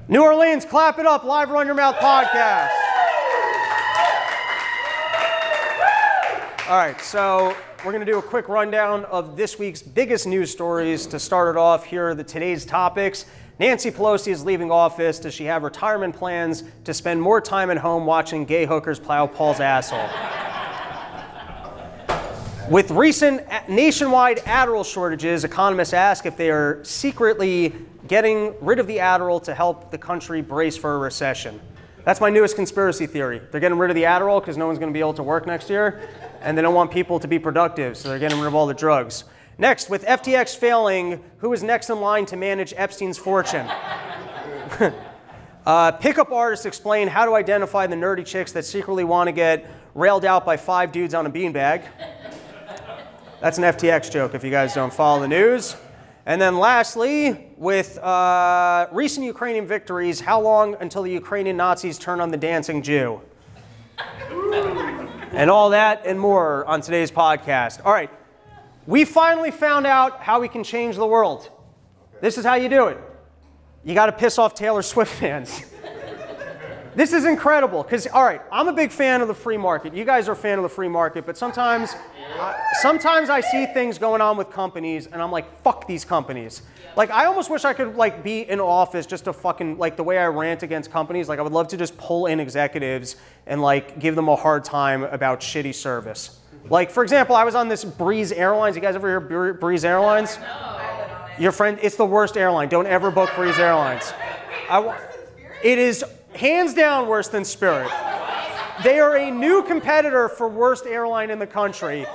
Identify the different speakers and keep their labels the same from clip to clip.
Speaker 1: New Orleans, clap it up, live Run Your Mouth podcast. All right, so we're going to do a quick rundown of this week's biggest news stories. To start it off, here are today's topics. Nancy Pelosi is leaving office. Does she have retirement plans to spend more time at home watching gay hookers plow Paul's asshole? With recent nationwide Adderall shortages, economists ask if they are secretly getting rid of the Adderall to help the country brace for a recession. That's my newest conspiracy theory. They're getting rid of the Adderall because no one's going to be able to work next year, and they don't want people to be productive, so they're getting rid of all the drugs. Next, with FTX failing, who is next in line to manage Epstein's fortune? Pickup artists explain how to identify the nerdy chicks that secretly want to get railed out by 5 dudes on a beanbag. That's an FTX joke if you guys don't follow the news. And then lastly, with recent Ukrainian victories, how long until the Ukrainian Nazis turn on the dancing Jew? And all that and more on today's podcast. All right, we finally found out how we can change the world. This is how you do it. You got to piss off Taylor Swift fans. This is incredible because, all right, I'm a big fan of the free market. You guys are a fan of the free market, but sometimes I see things going on with companies and I'm like, fuck these companies. Like, I almost wish I could like be in office just to fucking, like the way I rant against companies, like I would love to just pull in executives and like give them a hard time about shitty service. Like, for example, I was on this Breeze Airlines. You guys ever hear Breeze Airlines? Your friend, it's the worst airline. Don't ever book Breeze Airlines. It is hands down worse than Spirit. They are a new competitor for worst airline in the country,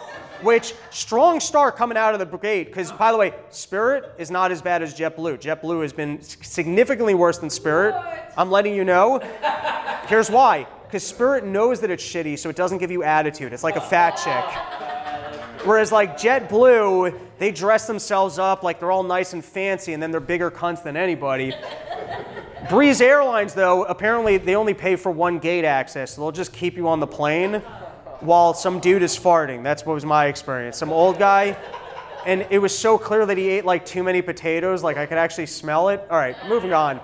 Speaker 1: which strong start coming out of the brigade. Because, by the way, Spirit is not as bad as JetBlue. JetBlue has been significantly worse than Spirit. I'm letting you know. Here's why. Because Spirit knows that it's shitty, so it doesn't give you attitude. It's like a fat chick. Whereas like JetBlue, they dress themselves up like they're all nice and fancy, and then they're bigger cunts than anybody. Breeze Airlines, though, apparently they only pay for 1 gate access. So they'll just keep you on the plane while some dude is farting. That's what was my experience. Some old guy. And it was so clear that he ate like too many potatoes, like I could actually smell it. All right, moving on.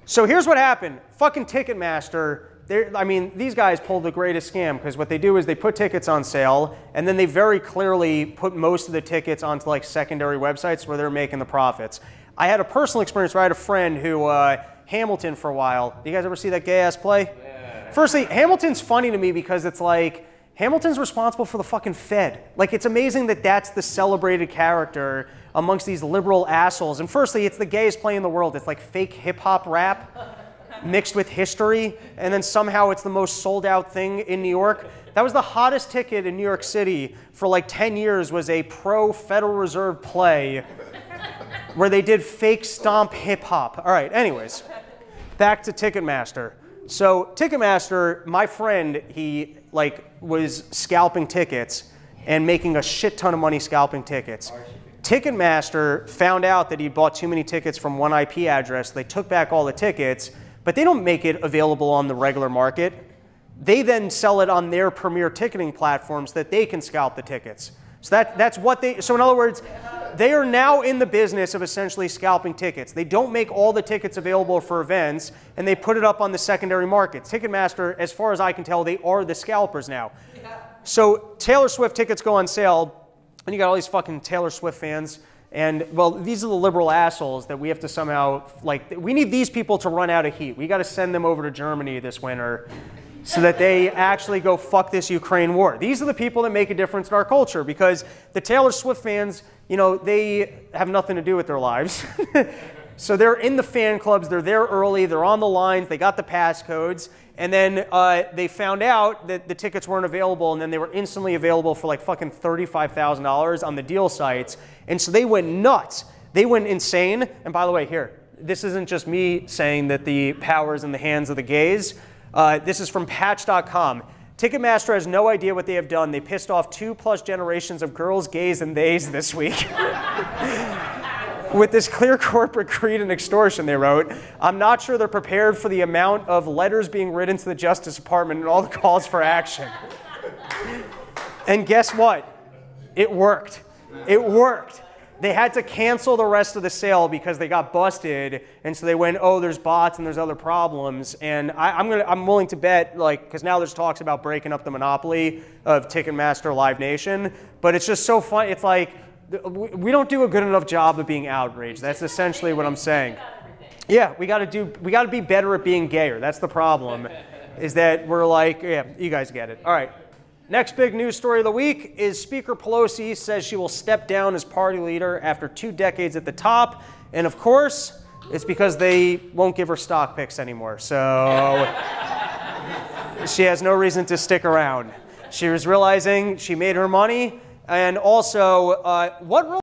Speaker 1: So here's what happened. Fucking Ticketmaster. I mean, these guys pulled the greatest scam because what they do is they put tickets on sale and then they very clearly put most of the tickets onto like secondary websites where they're making the profits. I had a personal experience where I had a friend who, Hamilton for a while. You guys ever see that gay-ass play? Yeah. Firstly, Hamilton's funny to me because it's like, Hamilton's responsible for the fucking Fed. Like, it's amazing that that's the celebrated character amongst these liberal assholes. And firstly, it's the gayest play in the world. It's like fake hip-hop rap mixed with history. And then somehow it's the most sold-out thing in New York. That was the hottest ticket in New York City for like 10 years was a pro-Federal Reserve play where they did fake stomp hip hop. All right, anyways, back to Ticketmaster. So Ticketmaster, my friend, he like was scalping tickets and making a shit ton of money scalping tickets. Ticketmaster found out that he bought too many tickets from one IP address. They took back all the tickets, but they don't make it available on the regular market. They then sell it on their premier ticketing platforms that they can scalp the tickets. So that's what they, so in other words, they are now in the business of essentially scalping tickets. They don't make all the tickets available for events, and they put it up on the secondary market. Ticketmaster, as far as I can tell, they are the scalpers now. Yeah. So Taylor Swift tickets go on sale, and you got all these fucking Taylor Swift fans. And, well, these are the liberal assholes that we have to somehow, like, we need these people to run out of heat. We got to send them over to Germany this winter so that they actually go fuck this Ukraine war. These are the people that make a difference in our culture because the Taylor Swift fans, you know, they have nothing to do with their lives. So they're in the fan clubs, they're there early, they're on the lines, they got the passcodes, and then they found out that the tickets weren't available, and then they were instantly available for like fucking $35,000 on the deal sites. And so they went nuts. They went insane. And by the way, here, this isn't just me saying that the power is in the hands of the gays. This is from Patch.com. Ticketmaster has no idea what they have done. They pissed off 2+ generations of girls, gays, and theys this week. With this clear corporate greed and extortion, they wrote, I'm not sure they're prepared for the amount of letters being written to the Justice Department and all the calls for action. And guess what? It worked. It worked.
Speaker 2: They had to cancel the rest of the sale because they got busted, and so they went, oh, there's bots and there's other problems. And I'm willing to bet, like, because now there's talks about breaking up the monopoly of Ticketmaster Live Nation, but it's just so fun. It's like we don't do a good enough job of being outraged. That's essentially what I'm saying. Yeah, we got to be better at being gayer. That's the problem, is that we're like, yeah, you guys get it. All right. Next big news story of the week is Speaker Pelosi says she will step down as party leader after 2 decades at the top. And of course, it's because they won't give her stock picks anymore. So she has no reason to stick around. She was realizing she made her money. And also, what